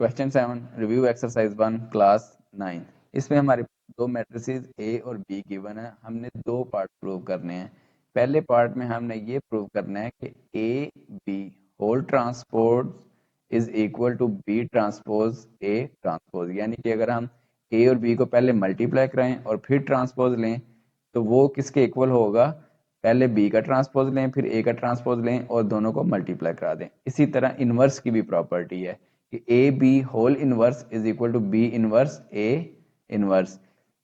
Question 7 review exercise 1 class 9। इसमें हमारे दो मैट्रिसेस ए और बी गिवन है। हमने दो पार्ट प्रूव करने हैं। पहले पार्ट में हमने ये प्रूव करना है कि A B whole transpose is equal to B transpose A transpose, यानी कि अगर हम ए और बी को पहले मल्टीप्लाई करें और फिर ट्रांसपोज लें तो वो किसके इक्वल होगा, पहले बी का ट्रांसपोज लें फिर ए का ट्रांसपोज लें और दोनों को मल्टीप्लाई करा दें। इसी तरह इनवर्स की भी प्रॉपर्टी है कि A B whole inverse is equal to B inverse A inverse.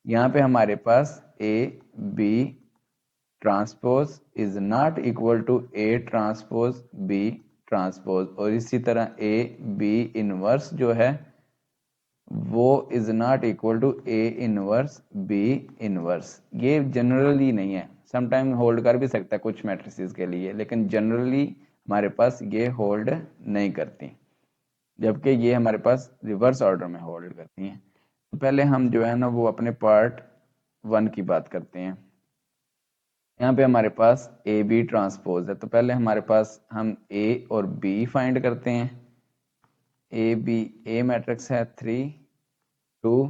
यहाँ पे हमारे पास A B transpose is not equal to A transpose B transpose, और इसी तरह ए बी इनवर्स जो है वो is not equal to A inverse B inverse. ये जनरली नहीं है, समटाइम होल्ड कर भी सकता है कुछ मैट्रिसेस के लिए, लेकिन जनरली हमारे पास ये होल्ड नहीं करती, जबकि ये हमारे पास रिवर्स ऑर्डर में होल्ड करती हैं। तो पहले हम जो है ना वो अपने पार्ट 1 की बात करते हैं। यहाँ पे हमारे पास ए बी ट्रांसपोज है, तो पहले हमारे पास हम ए और बी फाइंड करते हैं। ए बी, ए मैट्रिक्स है 3 2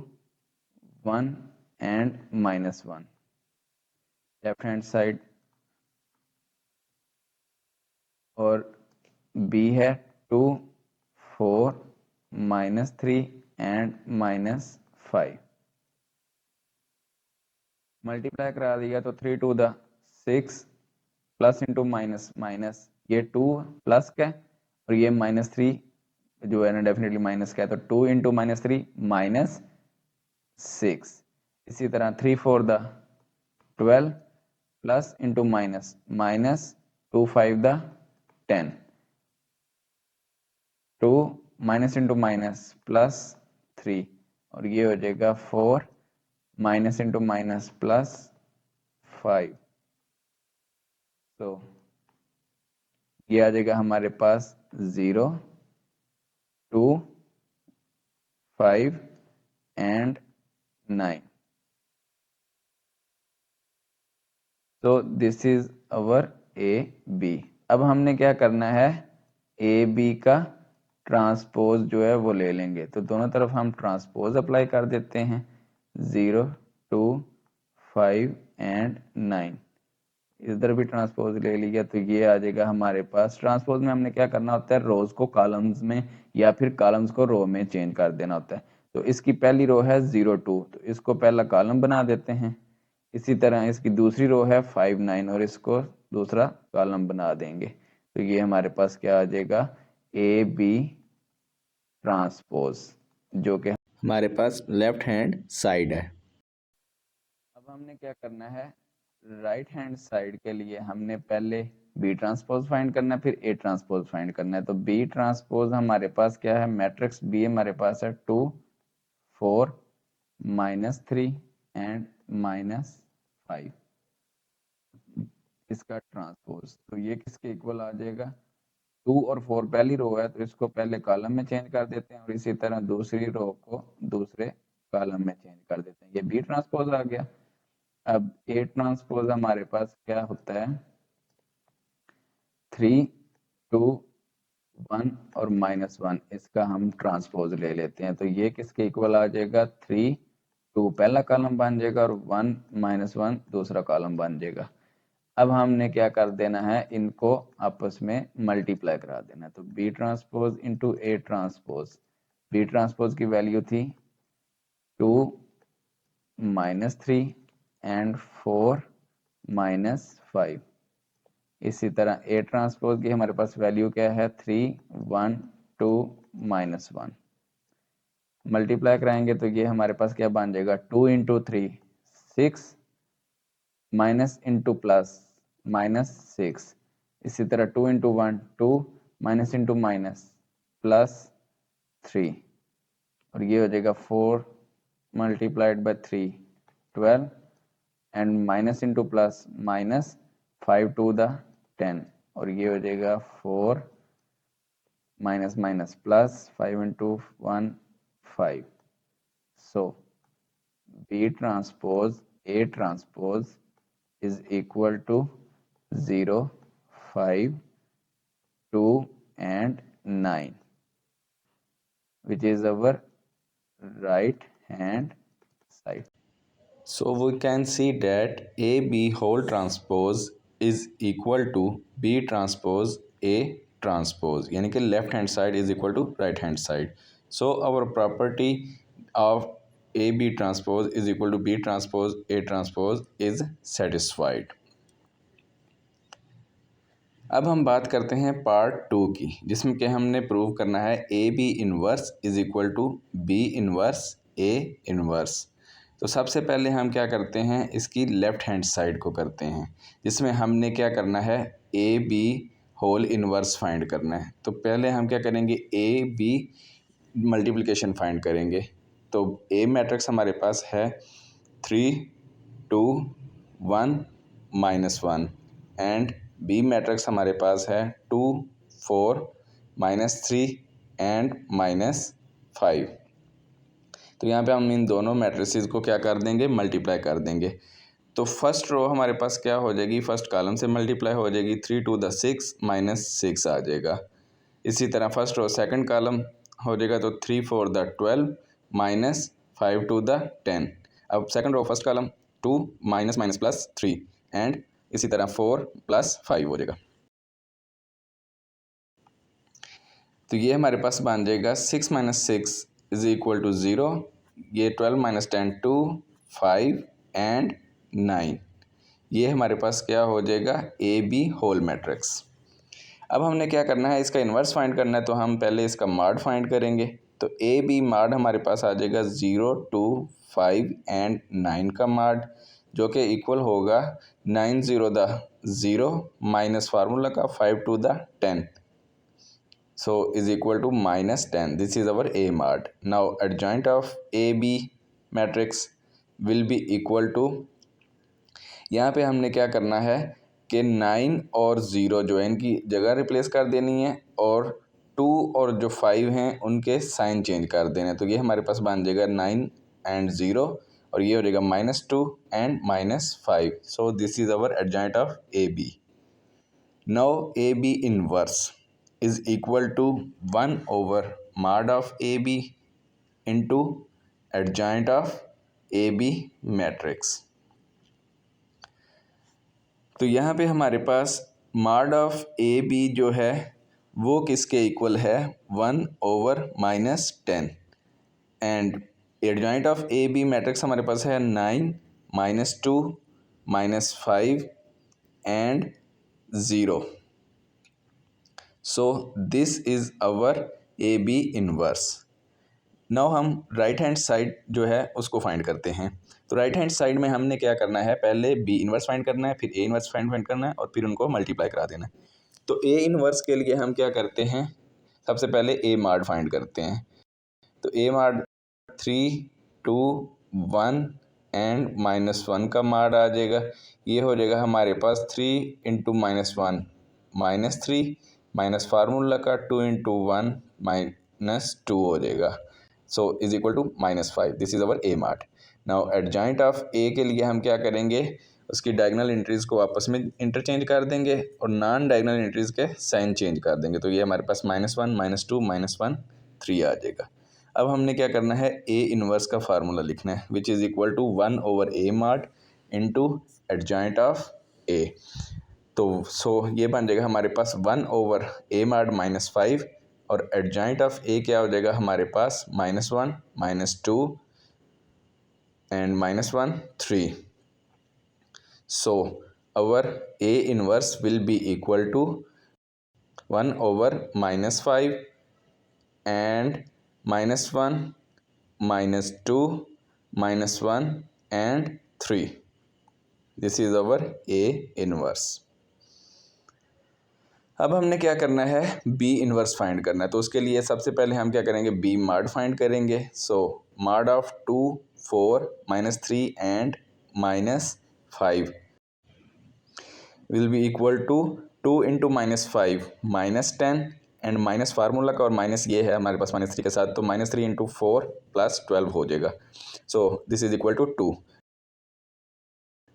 1 एंड -1 लेफ्ट हैंड साइड, और बी है 2 4 -3 एंड -5। मल्टीप्लाई करा दिया तो 3 to the 6 plus into minus minus, ये 2 प्लस का और ये -3 जो है ना डेफिनेटली माइनस का है, तो 2 इंटू -3 -6। इसी तरह 3 4 the 12 plus into minus minus 2 5 the 10, 2 minus into minus plus 3, और ये हो जाएगा 4 माइनस इंटू माइनस प्लस 5। तो ये आ जाएगा हमारे पास 0 2 5 एंड 9। तो this is our A B. अब हमने क्या करना है, ए बी का ट्रांसपोज जो है वो ले लेंगे, तो दोनों तरफ हम ट्रांसपोज अप्लाई कर देते हैं। 0 2 5 एंड 9, इधर भी ट्रांसपोज ले लिया तो ये आ जाएगा हमारे पास। ट्रांसपोज में हमने क्या करना होता है, रोज को कॉलम्स में या फिर कॉलम्स को रो में चेंज कर देना होता है। तो इसकी पहली रो है 0 2, तो इसको पहला कॉलम बना देते हैं। इसी तरह इसकी दूसरी रो है 5 9 और इसको दूसरा कॉलम बना देंगे। तो ये हमारे पास क्या आ जाएगा, ए बी ट्रांसपोज, जो कि हमारे पास लेफ्ट हैंड साइड है। अब हमने क्या करना है, राइट हैंड साइड के लिए हमने पहले बी ट्रांसपोज फाइंड करना है फिर ए ट्रांसपोज फाइंड करना है। तो बी ट्रांसपोज हमारे पास क्या है, मैट्रिक्स बी हमारे पास है 2 4 -3 एंड -5, इसका ट्रांसपोज। तो ये किसके इक्वल आ जाएगा, 2 और 4 पहली रो है तो इसको पहले कॉलम में चेंज कर देते हैं और इसी तरह दूसरी रो को दूसरे कॉलम में चेंज कर देते हैं। ये बी ट्रांसपोज आ गया। अब ए ट्रांसपोज हमारे पास क्या होता है, 3 2 1 और -1, इसका हम ट्रांसपोज ले लेते हैं। तो ये किसके इक्वल आ जाएगा, 3 2 पहला कॉलम बन जाएगा और 1 -1 दूसरा कॉलम बन जाएगा। अब हमने क्या कर देना है, इनको आपस में मल्टीप्लाई करा देना है। तो B transpose into A transpose, B transpose की वैल्यू थी 2 -3 एंड 4 -5। इसी तरह ए ट्रांसपोज की हमारे पास वैल्यू क्या है, 3 1 2 -1। मल्टीप्लाई कराएंगे तो ये हमारे पास क्या बन जाएगा, 2 इंटू 3 6 माइनस इंटू प्लस -6। इसी तरह 2 इंटू 1 2 माइनस इंटू माइनस +3, और ये हो जाएगा 4 multiplied by 3 12 and minus into plus -5 to the 10, और ये हो जाएगा 4 minus minus plus 5 into 1 5। So B transpose A transpose is equal to 0 5 2 and 9। which is our right hand side. So we can see that AB whole transpose is equal to B transpose A transpose, यानी कि left hand side is equal to right hand side. So our property of AB transpose is equal to B transpose A transpose is satisfied. अब हम बात करते हैं part 2 की, जिसमें कि हमने प्रूव करना है A B inverse is equal to B inverse A inverse. तो सबसे पहले हम क्या करते हैं, इसकी लेफ़्ट हैंड साइड को करते हैं, जिसमें हमने क्या करना है, A B whole inverse find करना है। तो पहले हम क्या करेंगे, ए बी मल्टीप्लिकेशन फाइंड करेंगे। तो ए मैट्रिक्स हमारे पास है 3 2 1 -1 एंड बी मैट्रिक्स हमारे पास है 2 4 -3 एंड -5। तो यहाँ पे हम इन दोनों मैट्रिसेस को क्या कर देंगे, मल्टीप्लाई कर देंगे। तो फर्स्ट रो हमारे पास क्या हो जाएगी, फर्स्ट कॉलम से मल्टीप्लाई हो जाएगी, 3 टू द 6 -6 आ जाएगा। इसी तरह फर्स्ट रो सेकंड कॉलम हो जाएगा, तो 3 4 द 12 -5 टू द 10। अब second row first column 2 -+3 and इसी तरह 4 + 5 हो जाएगा। तो ये हमारे पास बन जाएगा 6 - 6 इज इक्वल टू 0। ये 12 - 10 2 5 एंड 9। ये हमारे पास क्या हो जाएगा, ए बी होल मैट्रिक्स। अब हमने क्या करना है, इसका इन्वर्स फाइंड करना है, तो हम पहले इसका माड फाइंड करेंगे। तो ए बी माड हमारे पास आ जाएगा 0 2 5 एंड 9 का माड, जो कि इक्वल होगा 9 0 द 0 माइनस फार्मूला का 5 to the 10, so is equal to -10. This is our A mod. Now adjoint of AB matrix will be equal to, यहाँ पे हमने क्या करना है कि 9 और 0 जो है इनकी जगह रिप्लेस कर देनी है, और 2 और जो 5 हैं उनके साइन चेंज कर देने। तो ये हमारे पास बन जाएगा 9 एंड 0, और ये हो जाएगा -2 and -5। So this is our adjoint of A B. Now A B inverse is equal to 1 over mod of AB into adjoint of AB matrix। तो यहाँ पे हमारे पास mod of AB जो है वो किसके इक्वल है, 1 over -10 and adjoint of AB matrix हमारे पास है 9 -2 -5 and 0। So this is our A B inverse. Now हम राइट हैंड साइड जो है उसको फाइंड करते हैं। तो राइट हैंड साइड में हमने क्या करना है, पहले बी इनवर्स फाइंड करना है, फिर ए इनवर्स फाइंड करना है, और फिर उनको मल्टीप्लाई करा देना है। तो ए इनवर्स के लिए हम क्या करते हैं, सबसे पहले ए मार्ड फाइंड करते हैं। तो ए मार्ड 3 2 1 एंड -1 का मार्ड आ जाएगा। ये हो जाएगा हमारे पास 3 × -1 -3 माइनस फार्मूला का 2 × 1 -2 हो जाएगा। So is equal to -5। This is our A mod. Now adjoint of A के लिए हम क्या करेंगे, उसकी डायगोनल एंट्रीज को आपस में इंटरचेंज कर देंगे और नॉन डायगोनल एंट्रीज के साइन चेंज कर देंगे। तो ये हमारे पास -1 -2 -1 3 आ जाएगा। अब हमने क्या करना है, ए इनवर्स का फार्मूला लिखना है, which is equal to 1 over A mod into adjoint of A. तो ये बन जाएगा हमारे पास 1 over ए मार्ड -5, और एडजॉइंट ऑफ ए क्या हो जाएगा हमारे पास -1 -2 and -1 3। So our A inverse will be equal to 1 over -5 and -1 -2 -1 and 3। This is our A inverse. अब हमने क्या करना है, बी इनवर्स फाइंड करना है। तो उसके लिए सबसे पहले हम क्या करेंगे, बी मार्ड फाइंड करेंगे। So mod of 2 4 -3 and -5 will be equal to 2 × -5 -10 and minus formula का, और माइनस ये है हमारे पास -3 के साथ, तो -3 × 4 + 12 हो जाएगा। So this is equal to 2।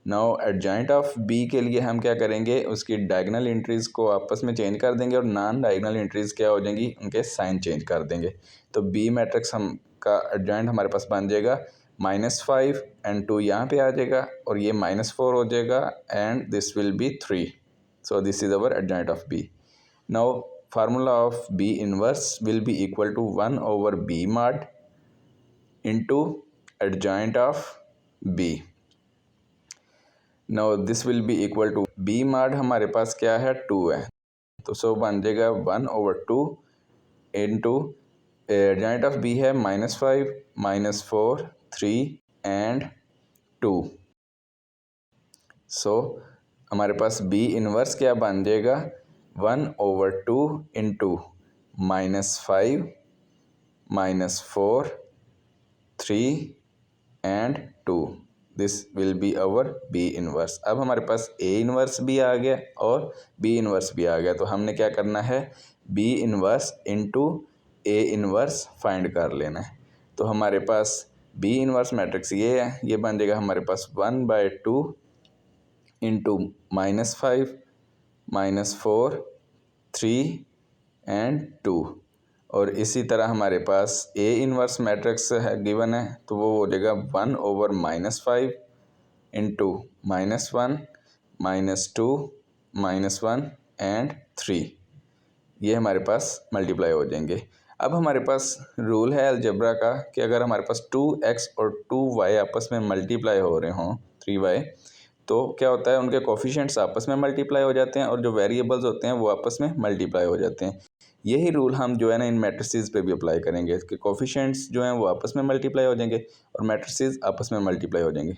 Now adjoint of B के लिए हम क्या करेंगे, उसकी डायगोनल एंट्रीज़ को आपस में चेंज कर देंगे और नॉन डायगोनल एंट्रीज़ क्या हो जाएंगी, उनके साइन चेंज कर देंगे। तो बी मैट्रिक्स हम का एडजॉइंट हमारे पास बन जाएगा -5 एंड 2 यहाँ पे आ जाएगा और ये -4 हो जाएगा and this will be 3। So this is our adjoint of B. Now formula of B inverse will be equal to 1/b mod into adjoint of b। Now this will be equal to b mod हमारे पास क्या है 2 है, तो सो बन जाएगा 1/2 into adjoint of b है -5 -4 3 and 2। सो हमारे पास b inverse क्या बन जाएगा 1/2 into -5 -4 3 and 2। This will be our B inverse. अब हमारे पास ए इनवर्स भी आ गया और बी इनवर्स भी आ गया, तो हमने क्या करना है, B inverse into A inverse find कर लेना है। तो हमारे पास बी इनवर्स मैट्रिक्स ये है, ये बन जाएगा हमारे पास 1/2 इंटू -5 -4 3 एंड 2। और इसी तरह हमारे पास ए इनवर्स मैट्रिक्स है गिवन है, तो वो हो जाएगा 1/-5 इंटू -1 -2 -1 एंड 3। ये हमारे पास मल्टीप्लाई हो जाएंगे। अब हमारे पास रूल है अलजेब्रा का कि अगर हमारे पास 2x और 2y आपस में मल्टीप्लाई हो रहे हों 3y, तो क्या होता है, उनके कोफिशिएंट्स आपस में मल्टीप्लाई हो जाते हैं और जो वेरिएबल्स होते हैं वो आपस में मल्टीप्लाई हो जाते हैं। यही रूल हम जो है ना इन मैट्रिसेस पे भी अप्लाई करेंगे कि कोफिशिएंट्स जो हैं वो आपस में मल्टीप्लाई हो जाएंगे और मैट्रिसेस आपस में मल्टीप्लाई हो जाएंगे।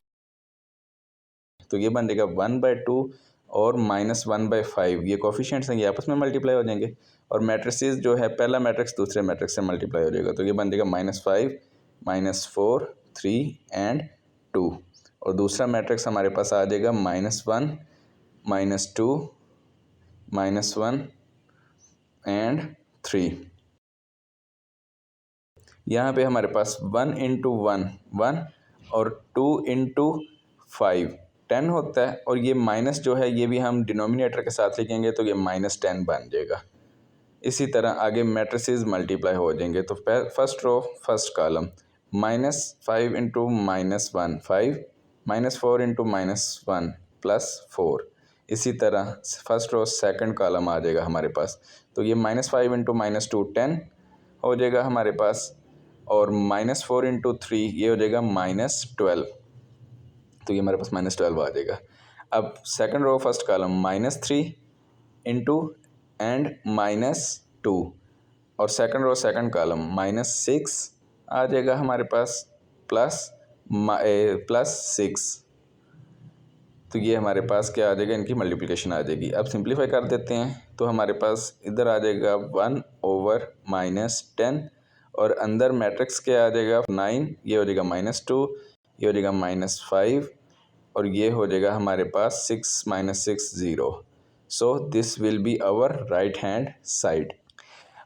तो ये बन जाएगा 1/2 और -1/5, ये कोफिशिएंट्स हैं, ये आपस में मल्टीप्लाई हो जाएंगे और मैट्रिसेस जो है पहला मैट्रिक्स दूसरे मैट्रिक्स से मल्टीप्लाई हो जाएगा, तो ये बन जाएगा -5 -4 3 एंड 2। और दूसरा मैट्रिक्स हमारे पास आ जाएगा -1 -2 -1 एंड 3। यहाँ पे हमारे पास 1 × 1 1 और 2 × 5 10 होता है, और ये माइनस जो है ये भी हम डिनोमिनेटर के साथ लिखेंगे तो ये -10 बन जाएगा। इसी तरह आगे मैट्रिसेस मल्टीप्लाई हो जाएंगे, तो फर्स्ट रो फर्स्ट कॉलम -5 × -1 5 -4 × -1 +4। इसी तरह फर्स्ट रो सेकंड कॉलम आ जाएगा हमारे पास, तो ये -5 × -2 10 हो जाएगा हमारे पास, और -4 × 3 ये हो जाएगा -12, तो ये हमारे पास -12 आ जाएगा। अब second row first column -3 into and -2, और सेकंड रो सेकंड कॉलम -6 आ जाएगा हमारे पास +6। तो ये हमारे पास क्या आ जाएगा, इनकी मल्टीप्लिकेशन आ जाएगी। अब सिंप्लीफाई कर देते हैं, तो हमारे पास इधर आ जाएगा 1/-10 और अंदर मैट्रिक्स क्या आ जाएगा 9, ये हो जाएगा -2, ये हो जाएगा -5 और ये हो जाएगा हमारे पास 6 -6 0। So this will be our right hand side.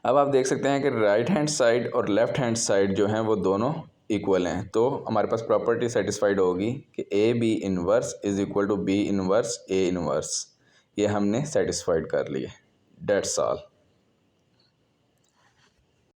अब आप देख सकते हैं कि राइट हैंड साइड और लेफ्ट हैंड साइड जो हैं वो दोनों इक्वल हैं, तो हमारे पास प्रॉपर्टी सेटिस्फाइड होगी कि A B inverse is equal to B inverse A inverse. ये हमने सेटिस्फाइड कर लिए। That's all.